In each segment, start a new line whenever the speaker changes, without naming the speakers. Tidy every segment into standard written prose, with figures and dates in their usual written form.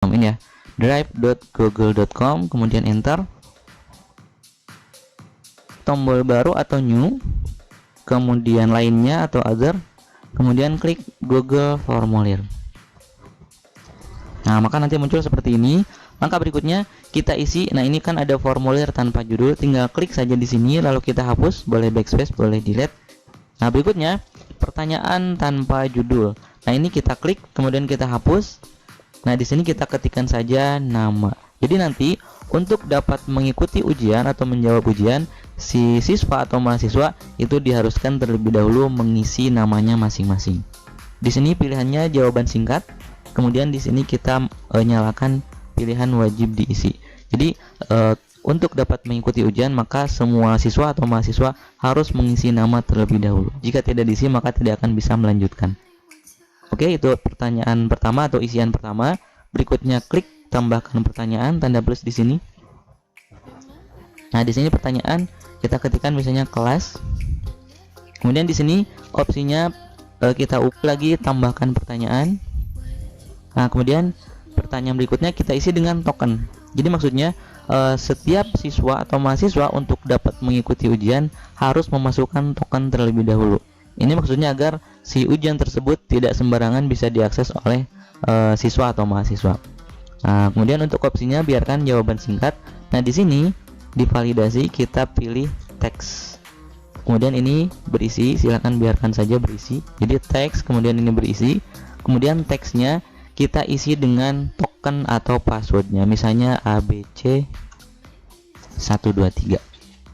drive.google.com ini ya, drive.google.com, kemudian enter, tombol baru atau new, kemudian lainnya atau other, kemudian klik Google Formulir. Nah, maka nanti muncul seperti ini. Langkah berikutnya kita isi. Nah, ini kan ada formulir tanpa judul, tinggal klik saja di sini lalu kita hapus, boleh backspace, boleh delete. Nah, berikutnya pertanyaan tanpa judul. Nah, ini kita klik kemudian kita hapus. Nah, di sini kita ketikkan saja nama. Jadi nanti untuk dapat mengikuti ujian atau menjawab ujian, si siswa atau mahasiswa itu diharuskan terlebih dahulu mengisi namanya masing-masing. Di sini pilihannya jawaban singkat. Kemudian di sini kita nyalakan pilihan wajib diisi. Jadi untuk dapat mengikuti ujian maka semua siswa atau mahasiswa harus mengisi nama terlebih dahulu. Jika tidak diisi maka tidak akan bisa melanjutkan. Oke, itu pertanyaan pertama atau isian pertama. Berikutnya klik tambahkan pertanyaan, tanda plus di sini. Nah, di sini pertanyaan kita ketikkan misalnya kelas. Kemudian di sini opsinya kita ukur lagi tambahkan pertanyaan. Nah, kemudian pertanyaan berikutnya kita isi dengan token. Jadi maksudnya setiap siswa atau mahasiswa untuk dapat mengikuti ujian harus memasukkan token terlebih dahulu. Ini maksudnya agar si ujian tersebut tidak sembarangan bisa diakses oleh siswa atau mahasiswa. Nah, kemudian untuk opsinya biarkan jawaban singkat. Nah, di sini divalidasi kita pilih teks. Kemudian ini berisi, silakan biarkan saja berisi. Jadi teks, kemudian ini berisi. Kemudian teksnya kita isi dengan token atau passwordnya, misalnya ABC 123.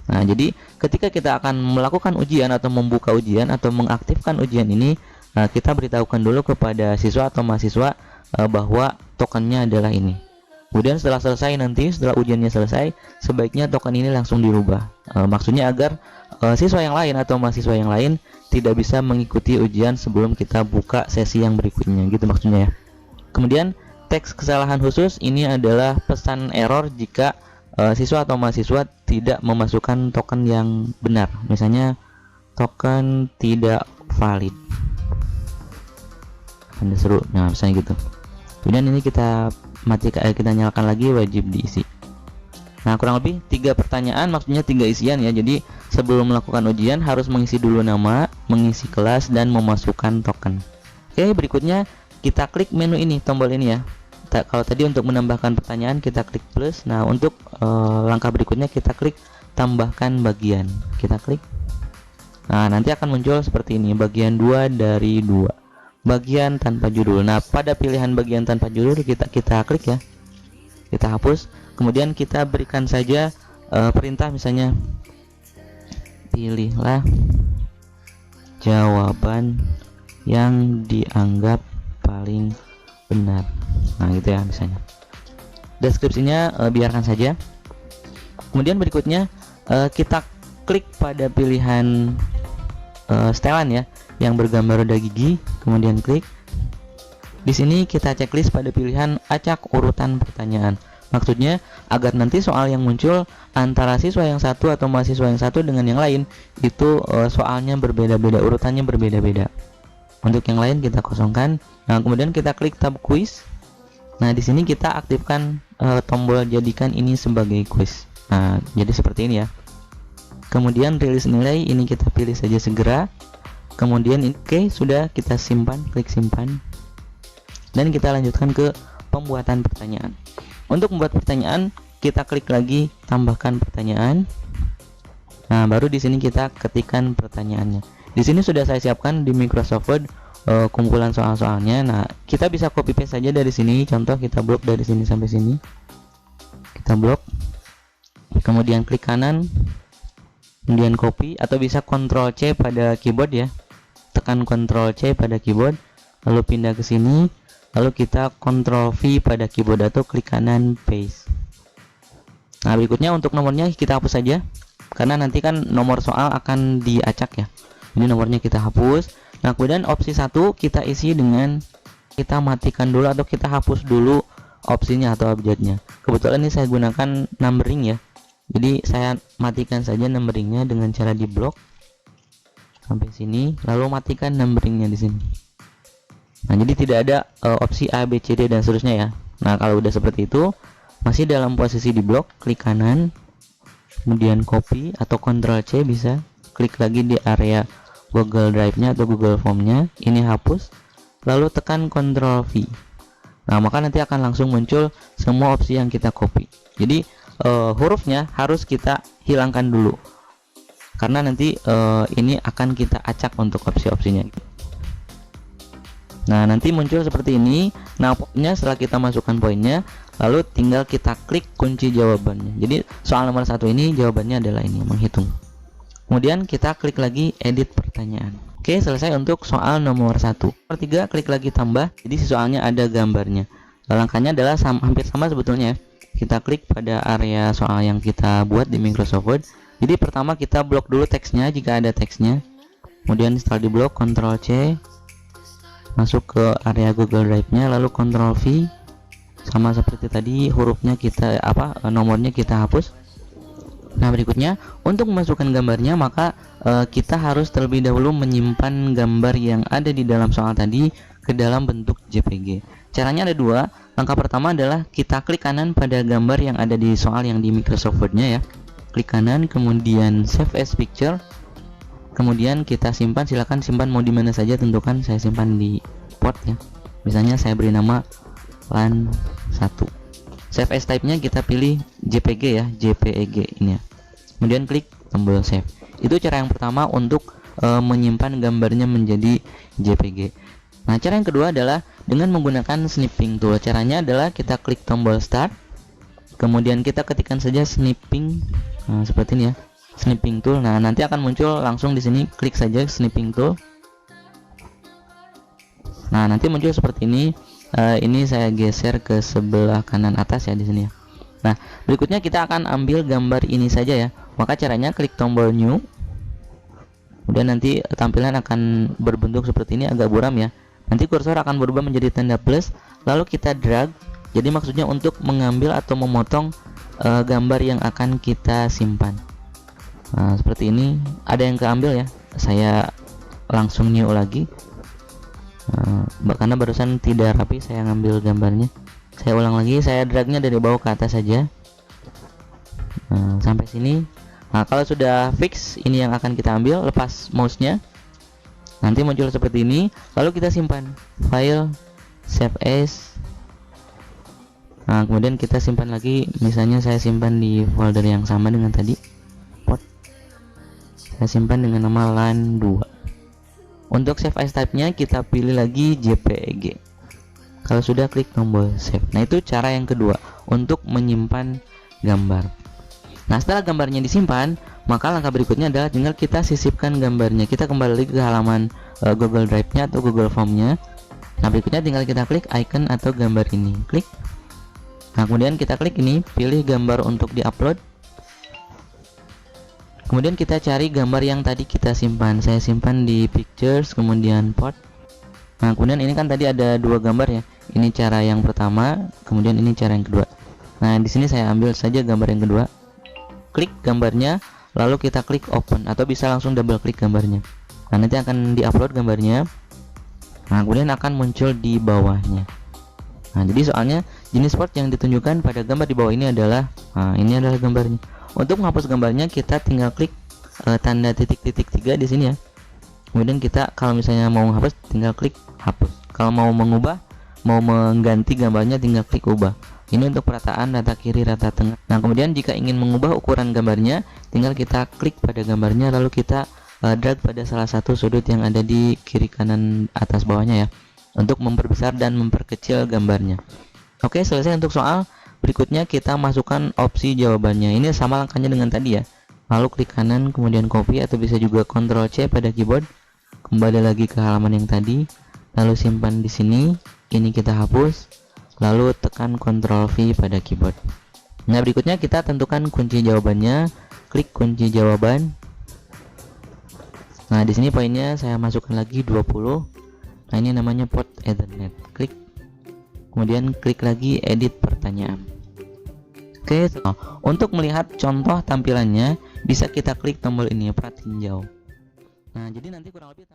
Nah, jadi ketika kita akan melakukan ujian atau membuka ujian atau mengaktifkan ujian ini, kita beritahukan dulu kepada siswa atau mahasiswa bahwa tokennya adalah ini. Kemudian setelah selesai nanti, setelah ujiannya selesai, sebaiknya token ini langsung dirubah. Maksudnya agar siswa yang lain atau mahasiswa yang lain tidak bisa mengikuti ujian sebelum kita buka sesi yang berikutnya, gitu maksudnya ya. Kemudian teks kesalahan khusus ini adalah pesan error jika siswa atau mahasiswa tidak memasukkan token yang benar. Misalnya token tidak valid. Anda seru. Nah, misalnya gitu. Kemudian ini kita matikan, kita nyalakan lagi wajib diisi. Nah, kurang lebih 3 pertanyaan, maksudnya 3 isian ya. Jadi sebelum melakukan ujian harus mengisi dulu nama, mengisi kelas, dan memasukkan token. Oke, berikutnya kita klik menu ini, tombol ini ya. Kalau tadi untuk menambahkan pertanyaan kita klik plus. Nah, untuk langkah berikutnya kita klik tambahkan bagian. Kita klik. Nah, nanti akan muncul seperti ini, bagian 2 dari 2. Bagian tanpa judul. Nah, pada pilihan bagian tanpa judul kita klik ya. Kita hapus. Kemudian kita berikan saja perintah, misalnya pilihlah jawaban yang dianggap paling benar. Nah, gitu ya misalnya. Deskripsinya biarkan saja. Kemudian berikutnya kita klik pada pilihan setelan ya, yang bergambar roda gigi, kemudian klik. Di sini kita checklist pada pilihan acak urutan pertanyaan. Maksudnya agar nanti soal yang muncul antara siswa yang satu atau mahasiswa yang satu dengan yang lain itu soalnya berbeda-beda, urutannya berbeda-beda. Untuk yang lain kita kosongkan. Nah, kemudian kita klik tab quiz. Nah, di sini kita aktifkan tombol jadikan ini sebagai quiz. Nah, jadi seperti ini ya. Kemudian rilis nilai ini kita pilih saja segera. Kemudian oke, sudah kita simpan, klik simpan. Dan kita lanjutkan ke pembuatan pertanyaan. Untuk membuat pertanyaan, kita klik lagi tambahkan pertanyaan. Nah, baru di sini kita ketikkan pertanyaannya. Di sini sudah saya siapkan di Microsoft Word kumpulan soal-soalnya. Nah, kita bisa copy paste saja dari sini. Contoh kita blok dari sini sampai sini. Kita blok. Kemudian klik kanan. Kemudian copy, atau bisa Ctrl C pada keyboard ya. Tekan Ctrl C pada keyboard, lalu pindah ke sini, lalu kita Ctrl V pada keyboard atau klik kanan paste. Nah, berikutnya untuk nomornya kita hapus saja, karena nanti kan nomor soal akan diacak ya. Ini nomornya kita hapus. Nah, kemudian opsi 1 kita isi dengan kita matikan dulu atau kita hapus dulu opsinya atau abjadnya. Kebetulan ini saya gunakan numbering ya. Jadi saya matikan saja numberingnya dengan cara di blok sampai sini, lalu matikan numberingnya di sini. Nah, jadi tidak ada opsi A, B, C, D dan seterusnya ya. Nah, kalau udah seperti itu, masih dalam posisi di blok, klik kanan, kemudian copy atau Ctrl C bisa, klik lagi di area Google Drive-nya atau Google Form-nya, ini hapus, lalu tekan Ctrl V. Nah, maka nanti akan langsung muncul semua opsi yang kita copy. Jadi hurufnya harus kita hilangkan dulu, karena nanti ini akan kita acak untuk opsi-opsinya. Nah, nanti muncul seperti ini. Nah, poinnya setelah kita masukkan poinnya, lalu tinggal kita klik kunci jawabannya. Jadi soal nomor 1 ini jawabannya adalah ini, menghitung. Kemudian kita klik lagi edit pertanyaan. Oke, selesai untuk soal nomor 1. Nomor 3, klik lagi tambah. Jadi soalnya ada gambarnya. Langkahnya adalah hampir sama sebetulnya. Kita klik pada area soal yang kita buat di Microsoft Word. Jadi pertama kita blok dulu teksnya jika ada teksnya. Kemudian setelah di blok, Ctrl C, masuk ke area Google Drive-nya, lalu Ctrl V, sama seperti tadi, hurufnya kita nomornya kita hapus. Nah, berikutnya untuk memasukkan gambarnya, maka kita harus terlebih dahulu menyimpan gambar yang ada di dalam soal tadi ke dalam bentuk JPG. Caranya ada dua. Langkah pertama adalah kita klik kanan pada gambar yang ada di soal yang di Microsoft Word-nya ya. Klik kanan, kemudian save as picture. Kemudian kita simpan, silakan simpan mau di mana saja, tentukan. Saya simpan di port ya. Misalnya saya beri nama LAN 1. Save as type-nya kita pilih JPG ya, JPEG ini ya. Kemudian klik tombol save. Itu cara yang pertama untuk menyimpan gambarnya menjadi JPG. Nah, cara yang kedua adalah dengan menggunakan snipping tool. Caranya adalah kita klik tombol start, kemudian kita ketikkan saja snipping, seperti ini ya. Snipping tool. Nah, nanti akan muncul langsung di sini, klik saja snipping tool. Nah, nanti muncul seperti ini. Ini saya geser ke sebelah kanan atas ya di sini ya. Nah, berikutnya kita akan ambil gambar ini saja ya. Maka caranya klik tombol new. Kemudian nanti tampilan akan berbentuk seperti ini, agak buram ya. Nanti kursor akan berubah menjadi tanda plus, lalu kita drag. Jadi maksudnya untuk mengambil atau memotong gambar yang akan kita simpan. Nah, seperti ini, ada yang keambil ya, saya langsung new lagi, karena barusan tidak rapi saya ngambil gambarnya. Saya ulang lagi, saya dragnya dari bawah ke atas saja, sampai sini. Nah, kalau sudah fix, ini yang akan kita ambil, lepas mouse-nya, nanti muncul seperti ini, lalu kita simpan, file, save as. Nah, kemudian kita simpan lagi, misalnya saya simpan di folder yang sama dengan tadi. Saya simpan dengan nama LAN 2. Untuk save as type-nya kita pilih lagi JPEG. Kalau sudah, klik tombol save. Nah, itu cara yang kedua untuk menyimpan gambar. Nah, setelah gambarnya disimpan, maka langkah berikutnya adalah tinggal kita sisipkan gambarnya. Kita kembali lagi ke halaman Google Drive-nya atau Google Form-nya. Nah, berikutnya tinggal kita klik icon atau gambar ini. Klik. Nah, kemudian kita klik ini, pilih gambar untuk di-upload. Kemudian kita cari gambar yang tadi kita simpan. Saya simpan di pictures, kemudian port. Nah, kemudian ini kan tadi ada dua gambar ya. Ini cara yang pertama, kemudian ini cara yang kedua. Nah, di sini saya ambil saja gambar yang kedua. Klik gambarnya, lalu kita klik open atau bisa langsung double klik gambarnya. Nah, nanti akan di-upload gambarnya. Nah, kemudian akan muncul di bawahnya. Nah, jadi soalnya jenis port yang ditunjukkan pada gambar di bawah ini adalah, ini adalah gambarnya. Untuk menghapus gambarnya kita tinggal klik tanda titik-titik 3 di sini ya. Kemudian kita kalau misalnya mau menghapus tinggal klik hapus. Kalau mau mengubah, mau mengganti gambarnya tinggal klik ubah. Ini untuk perataan rata kiri, rata tengah. Nah, kemudian jika ingin mengubah ukuran gambarnya, tinggal kita klik pada gambarnya, lalu kita drag pada salah satu sudut yang ada di kiri kanan atas bawahnya ya, untuk memperbesar dan memperkecil gambarnya. Oke, selesai untuk soal. Berikutnya kita masukkan opsi jawabannya. Ini sama langkahnya dengan tadi ya. Lalu klik kanan, kemudian copy atau bisa juga Ctrl C pada keyboard. Kembali lagi ke halaman yang tadi, lalu simpan di sini. Ini kita hapus, lalu tekan Ctrl V pada keyboard. Nah, berikutnya kita tentukan kunci jawabannya. Klik kunci jawaban. Nah, di sini poinnya saya masukkan lagi 20. Nah, ini namanya port Ethernet. Klik. Kemudian klik lagi edit pertanyaan. Oke, untuk melihat contoh tampilannya bisa kita klik tombol ini, plat tinjau. Nah, jadi nanti kurang lebih